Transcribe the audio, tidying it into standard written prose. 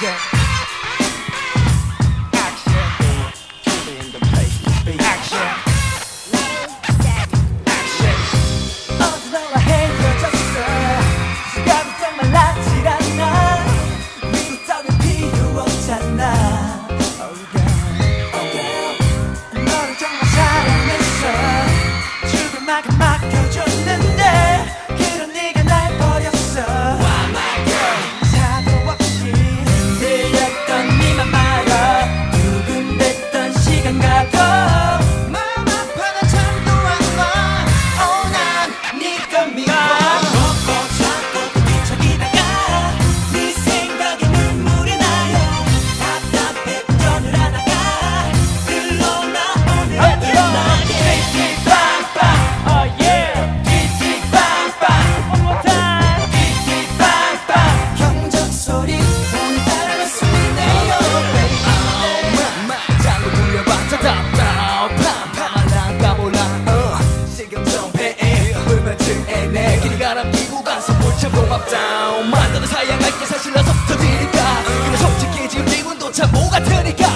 Action. Action. In the place to be. Action. Action. 어제 너와 헤어졌어. 시간이 정말 나질 않아. 미국 따윈 필요 없잖아. 너를 정말 사랑했어. 죽을 만큼 맡겨줬는데 그런 네가 날 버렸어. Why my girl. 사도 없이 들렸던 네만 말아. 두근댔던 시간 가도 마음 아파도 잠도 안 와. 난 네가 믿고 먹고 자고 또 뒤척이다가 네 생각에 눈물이 나요. 답답해 운전을 하다가 글로 나오는 음악에 띠띠빵빵 oh yeah 띠띠빵빵 one more time 띠띠빵빵 경적 소리 손이 따라갈 수 있네요 baby 장구 굴려봤자 답답함 나가 몰라 시경 좀 배에 불면증에 내 길이 가람기고 가서 물참 고맙다 만나는 사양할게 사실 나서 터지니까 근데 솔직히 지금 기분도 참 모 같으니까